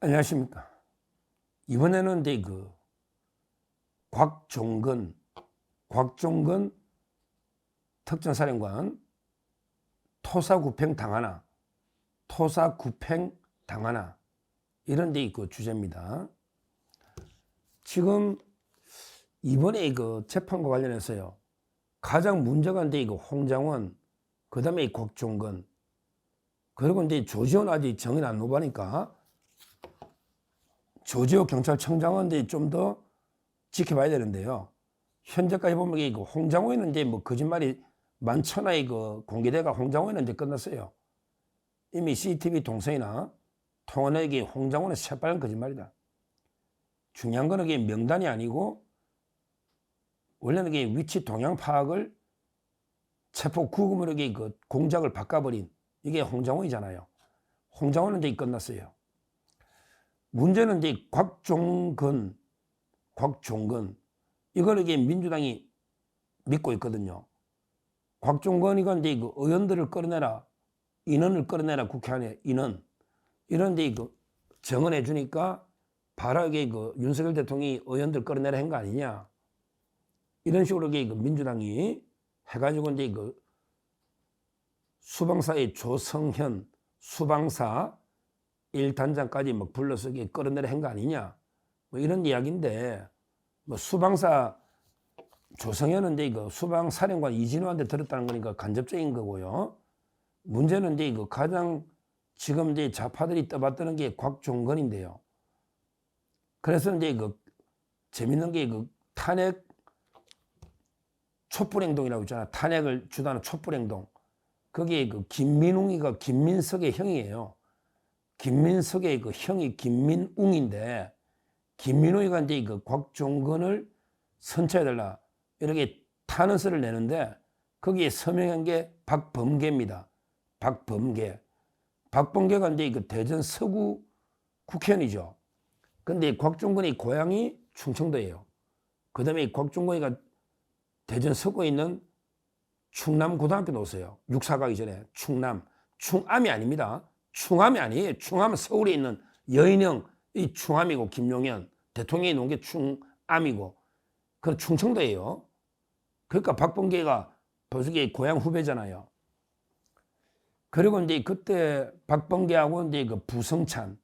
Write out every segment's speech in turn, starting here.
안녕하십니까. 이번에는 곽종건 특전사령관 토사구팽 당하나 이런 데 주제입니다. 지금 이번에 재판과 관련해서요. 가장 문제가 홍장원, 그 다음에 곽종건, 그리고 조지호는 아직 정의는 안 오바니까 조지호 경찰청장은 좀 더 지켜봐야 되는데요. 현재까지 보면 홍장호에는 뭐 거짓말이 만천하에 공개대가 홍장호에는 끝났어요. 이미 CCTV 동선이나 통화내역이 홍장호는 새빨간 거짓말이다. 중요한 거는 명단이 아니고 원래는 위치 동향 파악을 체포 구금으로 공작을 바꿔버린 이게 홍장호이잖아요. 홍장호는 끝났어요. 문제는 곽종건 이걸 민주당이 믿고 있거든요. 곽종건이가 의원들을 끌어내라, 인원을 끌어내라, 국회 안에 인원 이런데 정언해 주니까 바로 윤석열 대통령이 의원들 끌어내라 한 거 아니냐, 이런 식으로 민주당이 해가지고 수방사의 조성현 수방사 1단장까지 불러서 끌어내라 한 거 아니냐, 뭐 이런 이야기인데, 뭐 수방사 조성현은 수방사령관 이진우한테 들었다는 거니까 간접적인 거고요. 문제는 가장 지금 좌파들이 떠받드는 게 곽종건인데요. 그래서 재밌는 게 탄핵 촛불행동이라고 있잖아. 탄핵을 주도하는 촛불행동. 거기에 김민웅이가 김민석의 형이에요. 김민석의 형이 김민웅인데, 김민웅이가 곽종건을 선처해달라 이렇게 탄원서를 내는데 거기에 서명한 게 박범계입니다. 박범계가 대전 서구 국회의원이죠. 근데 곽종건이 고향이 충청도예요. 그 다음에 곽종건이가 대전 서구에 있는 충남고등학교 나왔어요. 육사 가기 전에 충암이 아닙니다. 충암이 아니에요. 충암은 서울에 있는 여인형 이 충암이고, 김용현 대통령이 놓은 게 충암이고, 그건 충청도예요. 그러니까 박범계가 보석의 고향 후배잖아요. 그리고 그때 박범계하고 부성찬,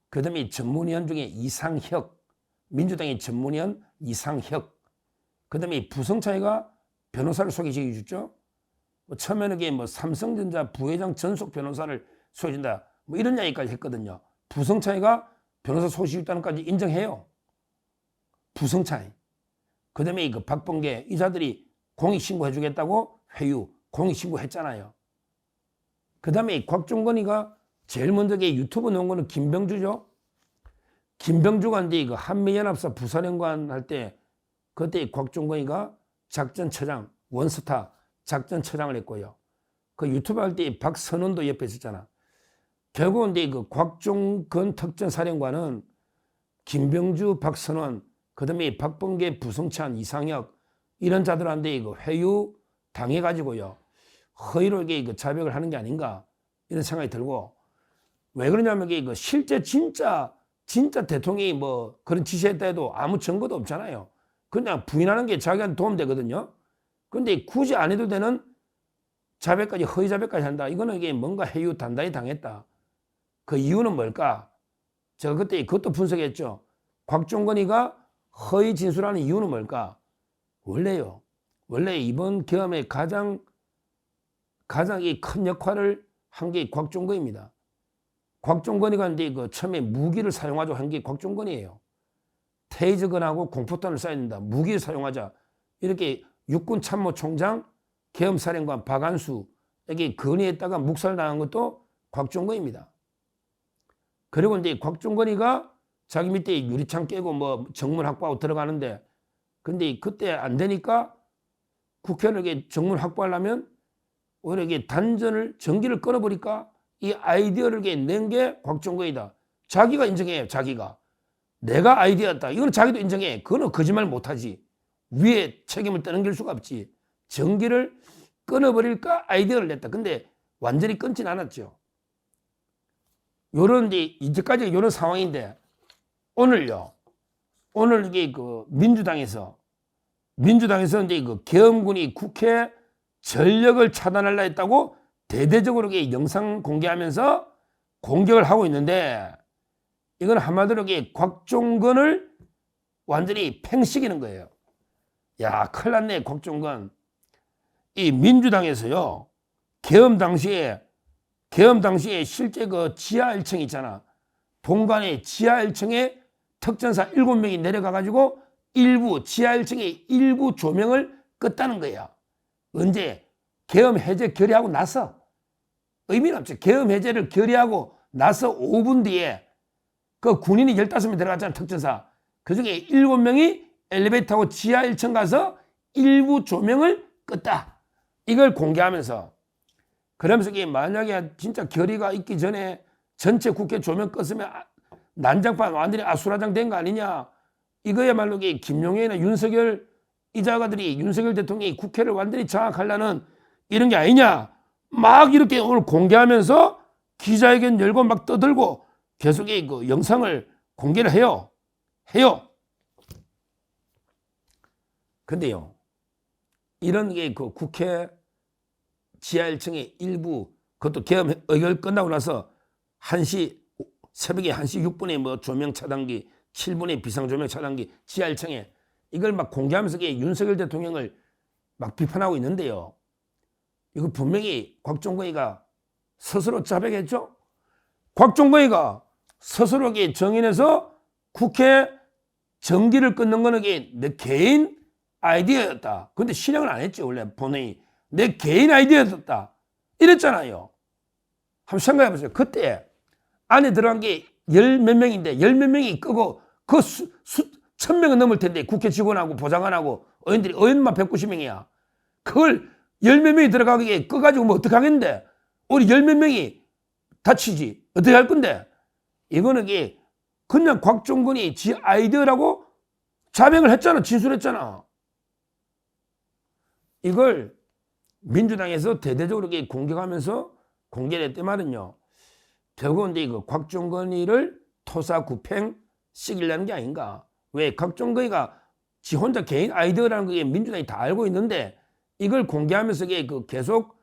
그 다음에 전문위원 중에 이상혁, 민주당의 전문위원 이상혁, 그 다음에 부성찬이가 변호사를 소개시켜줬죠. 처음에는 삼성전자 부회장 전속 변호사를 소개해준다, 뭐 이런 이야기까지 했거든요. 부성찬이가 변호사 소개시켜줬다는 까지 인정해요. 부성찬이. 그 다음에 박범계, 이자들이 공익신고해주겠다고 회유, 공익신고했잖아요. 그 다음에 곽종건이가 제일 먼저 유튜브 넣은 거는 김병주죠. 김병주가 한미연합사 부사령관 할 때 그때 곽종건이가 작전처장, 원스타 작전처장을 했고요. 그 유튜브 할 때 박선원도 옆에 있었잖아. 결국은 곽종건 특전사령관은 김병주, 박선원, 그 다음에 박범계, 부성찬, 이상혁 이런 자들한테 회유 당해가지고요. 허위로 자백을 하는 게 아닌가 이런 생각이 들고, 왜 그러냐면 실제 진짜 대통령이 뭐 그런 지시했다 해도 아무 증거도 없잖아요. 그냥 부인하는 게 자기한테 도움되거든요. 그런데 굳이 안 해도 되는 자백까지, 허위 자백까지 한다. 이거는 뭔가 해유 단단히 당했다. 그 이유는 뭘까? 제가 그때 그것도 분석했죠. 곽종건이가 허위 진술하는 이유는 뭘까? 원래 이번 계엄에 가장 큰 역할을 한 게 곽종건입니다. 곽종건이가 처음에 무기를 사용하자고 한 게 곽종건이에요. 테이저건하고 공포탄을 쏴야 된다. 무기를 사용하자. 이렇게 육군참모총장, 계엄사령관 박안수에게 건의했다가 묵살당한 것도 곽종건입니다. 그리고 곽종건이가 자기 밑에 유리창 깨고 뭐 정문 확보하고 들어가는데, 근데 그때 안 되니까 국회의원에게 정문 확보하려면 오히려 전기를 끊어버릴까? 이 아이디어를 낸 게 곽종건이다. 자기가 인정해요. 자기가. 내가 아이디어였다. 이건 자기도 인정해. 그거는 거짓말 못하지. 위에 책임을 떠넘길 수가 없지. 전기를 끊어버릴까? 아이디어를 냈다. 근데 완전히 끊진 않았죠. 요런 이제까지 요런 상황인데 오늘요. 오늘 이게 그 민주당에서 이제 그 계엄군이 국회 전력을 차단하려 했다고 대대적으로 이게 영상 공개하면서 공격을 하고 있는데 이건 한마디로 이게 곽종건을 완전히 팽식이는 거예요. 야, 큰일 났네, 곽종건. 이 민주당에서요, 계엄 당시에 실제 그 지하 1층 있잖아. 본관의 지하 1층에 특전사 7명이 내려가가지고 지하 1층의 일부 조명을 껐다는 거야. 언제? 계엄 해제 결의하고 나서. 의미는 없죠. 계엄 해제를 결의하고 나서 5분 뒤에 그 군인이 15명 들어갔잖아, 특전사. 그 중에 7명이 엘리베이터 타고 지하 1층 가서 일부 조명을 껐다. 이걸 공개하면서 그러면서 이게 만약에 진짜 결의가 있기 전에 전체 국회 조명 껐으면 난장판 완전히 아수라장 된 거 아니냐. 이거야말로 김용현이나 윤석열 이 자가들이 윤석열 대통령이 국회를 완전히 장악하려는 이런 게 아니냐. 막 이렇게 오늘 공개하면서 기자회견 열고 막 떠들고 계속 그 영상을 공개를 해요. 근데요, 이런 게 그 국회 지하 1층의 일부, 그것도 계엄 의결 끝나고 나서 새벽에 1시 6분에 뭐 조명 차단기, 7분에 비상조명 차단기, 지하 1층에 이걸 막 공개하면서 윤석열 대통령을 막 비판하고 있는데요. 이거 분명히 곽종건이가 스스로 자백했죠? 곽종건이가 스스로 정인해서 국회 전기를 끊는 거는 내 개인 아이디어였다. 근데 실행을 안 했지, 원래 본회의. 내 개인 아이디어였다. 이랬잖아요. 한번 생각해 보세요. 그때 안에 들어간 게 열 몇 명인데 열 몇 명이 끄고 그 1000명은 넘을 텐데 국회 직원하고 보좌관하고 의원만 190명이야. 그걸 열 몇 명이 들어가게 꺼가지고 뭐 어떻게 하겠는데 우리 열 몇 명이 다치지. 어떻게 할 건데? 이거는 그냥 곽종건이 지 아이디어라고 자백을 했잖아. 진술했잖아. 이걸 민주당에서 대대적으로 공격하면서 공개를 했단 말은요. 결국은 그 곽종건이를 토사구팽 시키려는 게 아닌가. 왜? 곽종건이가 지 혼자 개인 아이디어라는 게 민주당이 다 알고 있는데 이걸 공개하면서 계속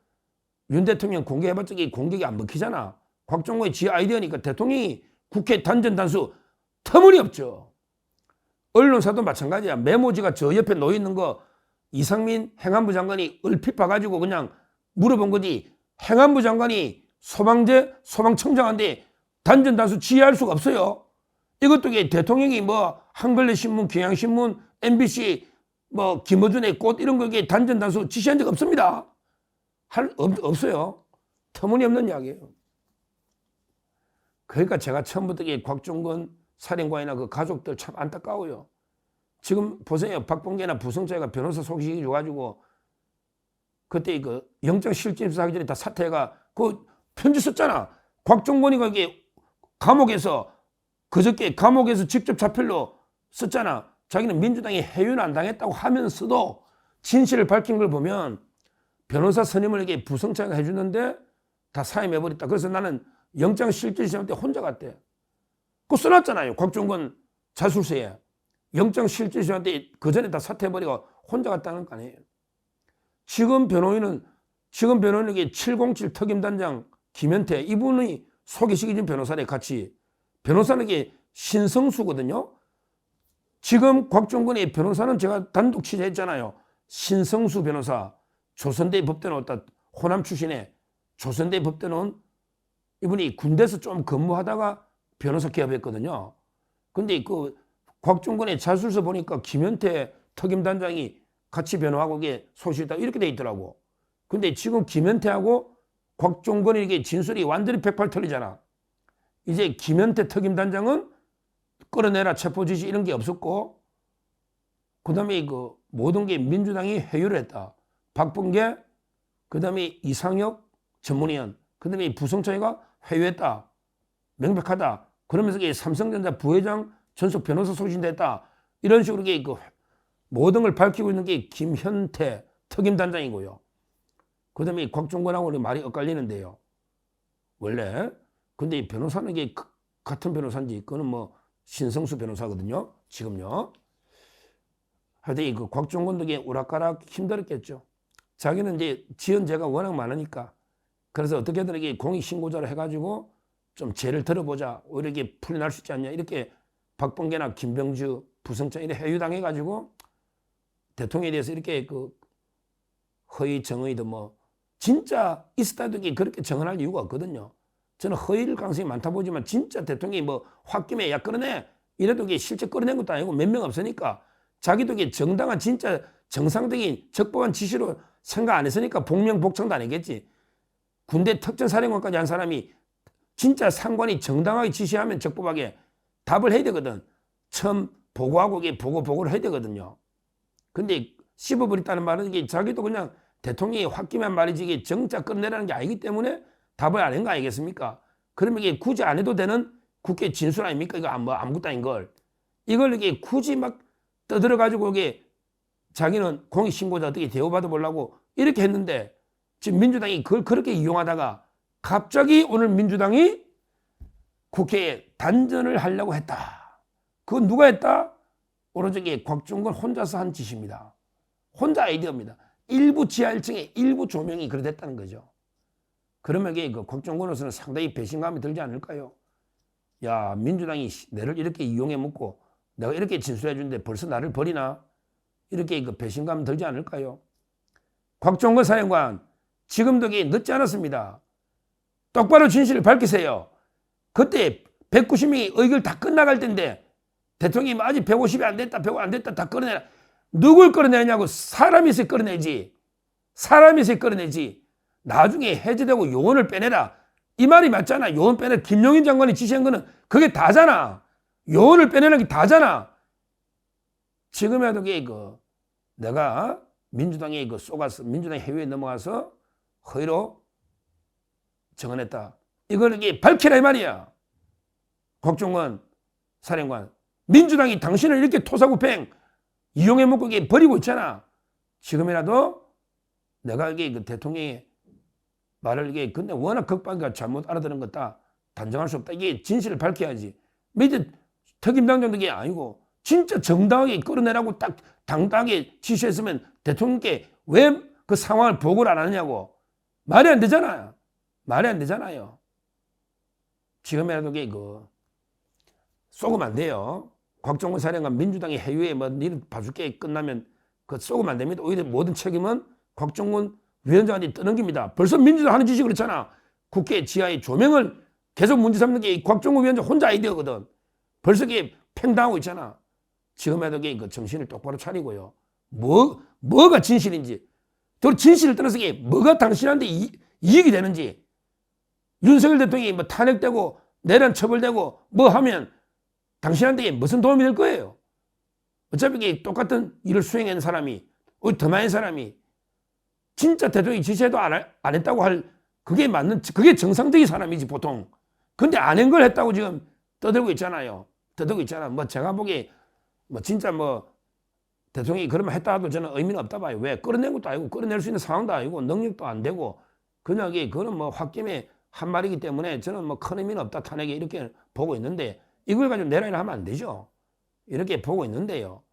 윤 대통령 공개해봤자 공격이 안 먹히잖아. 곽종건이 지 아이디어니까 대통령이 국회 단전단수 터무니없죠. 언론사도 마찬가지야. 메모지가 저 옆에 놓여있는 거 이상민 행안부 장관이 얼핏 봐가지고 그냥 물어본 거지. 행안부 장관이 소방청장한테 단전단수 지휘할 수가 없어요. 이것도 대통령이 뭐 한글레신문, 경향신문, MBC, 뭐 김어준의 꽃 이런 거 단전단수 지시한 적 없습니다. 없어요. 터무니없는 이야기예요. 그러니까 제가 처음부터 곽종건 살인과이나 그 가족들 참 안타까워요. 지금 보세요. 박범계나 부성차이가 변호사 소개시켜 줘가지고 그때 그 영장실질심사 하기 전에 다 사퇴가 그 편지 썼잖아. 곽종건이가 감옥에서 그저께 감옥에서 직접 자필로 썼잖아. 자기는 민주당이 해유는 안 당했다고 하면서도 진실을 밝힌 걸 보면 변호사 선임을 부성차이가 해주는데 다 사임해버렸다. 그래서 나는 영장실질심사 때 혼자 갔대. 그거 써놨잖아요. 곽종건 자술서에. 영장실질심사 때 그 전에 다 사퇴해버리고 혼자 갔다는 거 아니에요. 지금 변호인은 707 특임단장 김현태 이분이 소개시켜준 변호사래 같이. 변호사는 신성수거든요. 지금 곽종건의 변호사는 제가 단독 취재했잖아요. 신성수 변호사. 조선대 법대 나왔다. 호남 출신의 조선대 법대 나온 이분이 군대에서 좀 근무하다가 변호사 개업했거든요. 근데 그 곽종건의 자술서 보니까 김현태 특임단장이 같이 변호하고 소식이다 이렇게 돼 있더라고. 근데 지금 김현태하고 곽종건의 진술이 완전히 180 틀리잖아. 이제 김현태 특임단장은 끌어내라 체포지시 이런 게 없었고 그다음에 그 모든 게 민주당이 회유를 했다. 박범계 그다음에 이상혁 전문위원 그다음에 부성차이가 회유했다. 명백하다. 그러면서 삼성전자 부회장 전속 변호사 소신됐다. 이런 식으로 그 모든 걸 밝히고 있는 게 김현태 특임단장이고요. 그 다음에 곽종건하고 말이 엇갈리는데요. 원래 근데 이 변호사는 이게 같은 변호사인지 그거는 뭐 신성수 변호사거든요. 지금요. 하여튼 그 곽종건 덕에 오락가락 힘들었겠죠. 자기는 이제 지은 죄가 워낙 많으니까 그래서 어떻게든 이게 공익신고자를 해가지고 좀 죄를 들어보자. 오히려 이게 풀려날 수 있지 않냐. 이렇게 박범계나 김병주, 부성찬 이렇게 회유당해가지고 대통령에 대해서 이렇게 그 허위 정의도 뭐 진짜 있었다 해도 그렇게 정언할 이유가 없거든요. 저는 허위일 가능성이 많다 보지만 진짜 대통령이 뭐 홧김에 야 끌어내 이래도 이게 실제 끌어낸 것도 아니고 몇 명 없으니까 자기도 이게 정당한 진짜 정상적인 적법한 지시로 생각 안 했으니까 복명복창도 아니겠지. 군대 특전사령관까지 한 사람이 진짜 상관이 정당하게 지시하면 적법하게 답을 해야 되거든. 처음 보고하고 이게 보고를 해야 되거든요. 근데 씹어버렸다는 말은 이게 자기도 그냥 대통령이 홧김에 말이지 이게 정작 끝내라는 게 아니기 때문에 답을 안 한 거 아니겠습니까? 그러면 이게 굳이 안 해도 되는 국회 진술 아닙니까? 이거 뭐 아무것도 아닌 걸. 이걸 이게 굳이 막 떠들어가지고 이게 자기는 공익신고자 어떻게 대우받아 보려고 이렇게 했는데 지금 민주당이 그걸 그렇게 이용하다가 갑자기 오늘 민주당이 국회에 단전을 하려고 했다. 그건 누가 했다? 오로지 곽종건 혼자서 한 짓입니다. 혼자 아이디어입니다. 일부 지하 1층에 일부 조명이 그랬다는 거죠. 그러면 이게 그 곽종건으로서는 상당히 배신감이 들지 않을까요? 야, 민주당이 내를 이렇게 이용해 먹고 내가 이렇게 진술해 주는데 벌써 나를 버리나? 이렇게 그 배신감 들지 않을까요? 곽종건 사령관, 지금도 늦지 않았습니다. 똑바로 진실을 밝히세요. 그때 190명이 의결 다 끝나갈 텐데 대통령이 아직 150이 안 됐다, 100이 안 됐다 다 끌어내라. 누굴 끌어내냐고. 사람이 있어야 끌어내지. 사람이 있어야 끌어내지. 나중에 해제되고 요원을 빼내라. 이 말이 맞잖아. 요원 빼내라. 김용인 장관이 지시한 거는 그게 다잖아. 요원을 빼내는 게 다잖아. 지금이라도 내가 민주당에 쏘가서 민주당 해외에 넘어가서 허위로 정언했다. 이걸 밝히라 이 말이야. 곽종건 사령관. 민주당이 당신을 이렇게 토사구팽 이용해 먹고 버리고 있잖아. 지금이라도 내가 대통령의 말을 근데 워낙 극박이가 잘못 알아들은 것다. 단정할 수 없다. 이게 진실을 밝혀야지. 밑에 특임당정도 이게 아니고 진짜 정당하게 끌어내라고 딱 당당하게 지시했으면 대통령께 왜 그 상황을 보고를 안 하느냐고. 말이 안 되잖아요. 말이 안 되잖아요. 지금이라도 쏘면 안 돼요. 곽종건 사령관 민주당이 해외에 뭐 니를 봐줄게 끝나면 쏘면 안 됩니다. 오히려 모든 책임은 곽종건 위원장한테 떠넘깁니다. 벌써 민주당 하는 짓이 그렇잖아. 국회 지하의 조명을 계속 문제 삼는 게 곽종건 위원장 혼자 아이디어거든. 벌써 팽당하고 있잖아. 지금이라도 정신을 똑바로 차리고요. 뭐가 진실인지. 또 진실을 떠나서 뭐가 당신한테 이익이 되는지. 윤석열 대통령이 뭐 탄핵되고 내란 처벌되고 뭐 하면 당신한테 무슨 도움이 될 거예요? 어차피 똑같은 일을 수행한 사람이, 더 많은 사람이 진짜 대통령이 지시해도 안 했다고 그게 정상적인 사람이지 보통. 근데 안 한 걸 했다고 지금 떠들고 있잖아요. 뭐 제가 보기에 뭐 진짜 뭐 대통령이 그러면 했다 해도 저는 의미는 없다 봐요. 왜? 끌어낸 것도 아니고 끌어낼 수 있는 상황도 아니고 능력도 안 되고 그냥 그거는 뭐 홧김에 한 말이기 때문에 저는 뭐 큰 의미는 없다 탄핵에 이렇게 보고 있는데 이걸 가지고 내란을 하면 안 되죠. 이렇게 보고 있는데요.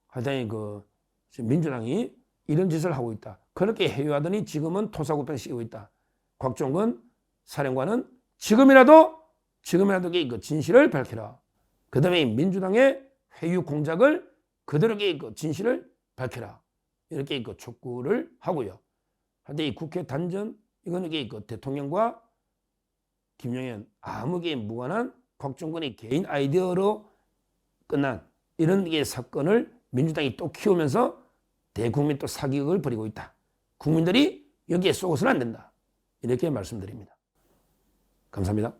하여튼 지금 민주당이 이런 짓을 하고 있다. 그렇게 해유하더니 지금은 토사구팽 씌우고 있다. 곽종건 사령관은 지금이라도 진실을 밝혀라. 그 다음에 민주당의 회유 공작을 그대로 진실을 밝혀라. 이렇게 촉구를 하고요. 하여튼 이 국회 단전 이거는 대통령과 김용현 아무게 무관한 곽종건의 개인 아이디어로 끝난 이런 사건을 민주당이 또 키우면서 대국민 또 사기극을 벌이고 있다. 국민들이 여기에 쏘고서는 안 된다. 이렇게 말씀드립니다. 감사합니다.